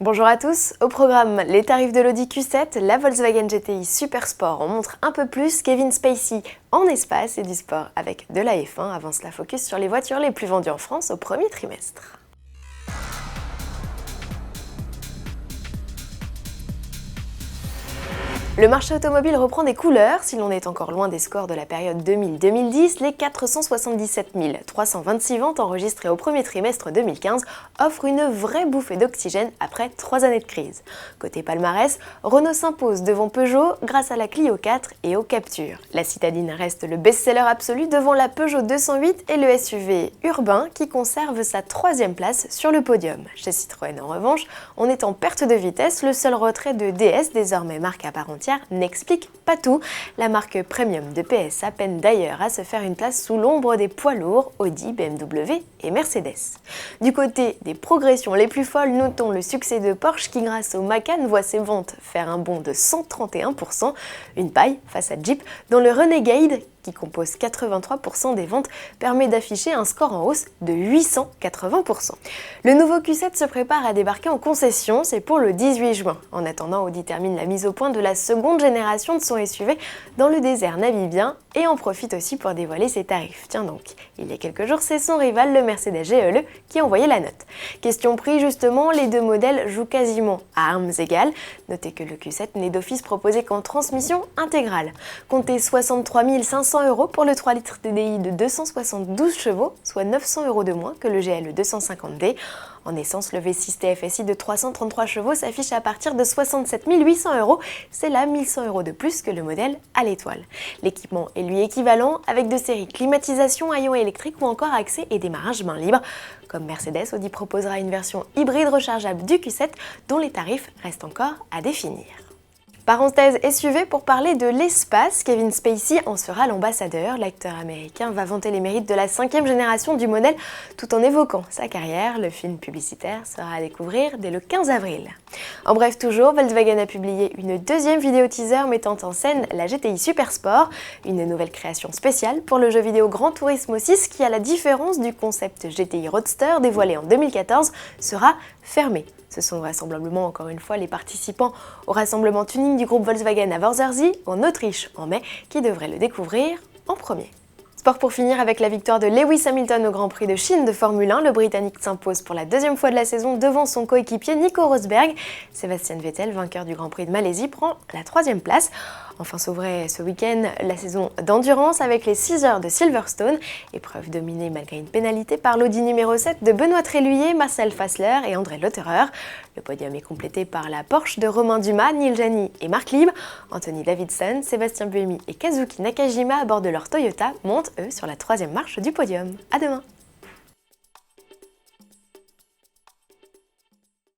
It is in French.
Bonjour à tous, au programme les tarifs de l'Audi Q7, la Volkswagen GTI Super Sport. On montre un peu plus Kevin Spacey en espace et du sport avec de la F1. Avant cela, focus sur les voitures les plus vendues en France au premier trimestre. Le marché automobile reprend des couleurs. Si l'on est encore loin des scores de la période 2000-2010, les 477 326 ventes enregistrées au premier trimestre 2015 offrent une vraie bouffée d'oxygène après 3 années de crise. Côté palmarès, Renault s'impose devant Peugeot grâce à la Clio 4 et aux Captur. La citadine reste le best-seller absolu devant la Peugeot 208 et le SUV urbain qui conserve sa 3e place sur le podium. Chez Citroën en revanche, on est en perte de vitesse, le seul retrait de DS, désormais marque à part entière, n'explique pas tout. La marque premium de PSA peine d'ailleurs à se faire une place sous l'ombre des poids lourds Audi, BMW et Mercedes. Du côté des progressions les plus folles, notons le succès de Porsche qui grâce au Macan voit ses ventes faire un bond de 131%, une paille face à Jeep dont le Renegade qui compose 83% des ventes, permet d'afficher un score en hausse de 880%. Le nouveau Q7 se prépare à débarquer en concession, c'est pour le 18 juin. En attendant, Audi termine la mise au point de la seconde génération de son SUV dans le désert namibien et en profite aussi pour dévoiler ses tarifs. Tiens donc, il y a quelques jours, c'est son rival, le Mercedes GLE, qui a envoyé la note. Question prix, justement, les deux modèles jouent quasiment à armes égales. Notez que le Q7 n'est d'office proposé qu'en transmission intégrale. Comptez 63 500 € pour le 3 litres TDI de 272 chevaux, soit 900 € de moins que le GLE 250D. En essence, le V6 TFSI de 333 chevaux s'affiche à partir de 67 800 €, c'est là 1100 € de plus que le modèle à l'étoile. L'équipement est lui équivalent avec de séries climatisation à ion électrique ou encore accès et démarrage main libre. Comme Mercedes, Audi proposera une version hybride rechargeable du Q7 dont les tarifs restent encore à définir. Parenthèse SUV pour parler de l'espace, Kevin Spacey en sera l'ambassadeur. L'acteur américain va vanter les mérites de la 5e génération du modèle tout en évoquant sa carrière. Le film publicitaire sera à découvrir dès le 15 avril. En bref, toujours, Volkswagen a publié une 2e vidéo teaser mettant en scène la GTI Super Sport, une nouvelle création spéciale pour le jeu vidéo Gran Turismo 6 qui, à la différence du concept GTI Roadster dévoilé en 2014, sera fermé. Ce sont vraisemblablement encore une fois les participants au rassemblement tuning du groupe Volkswagen à Wörthersee en Autriche en mai qui devraient le découvrir en premier. Sport pour finir avec la victoire de Lewis Hamilton au Grand Prix de Chine de Formule 1. Le Britannique s'impose pour la 2e fois de la saison devant son coéquipier Nico Rosberg. Sébastien Vettel, vainqueur du Grand Prix de Malaisie, prend la 3e place. Enfin s'ouvrait ce week-end la saison d'endurance avec les 6 heures de Silverstone, épreuve dominée malgré une pénalité par l'Audi numéro 7 de Benoît Tréluyer, Marcel Fassler et André Lotterer. Le podium est complété par la Porsche de Romain Dumas, Neil Jani et Marc Libre. Anthony Davidson, Sébastien Buemi et Kazuki Nakajima à bord de leur Toyota montent eux sur la 3e marche du podium. À demain!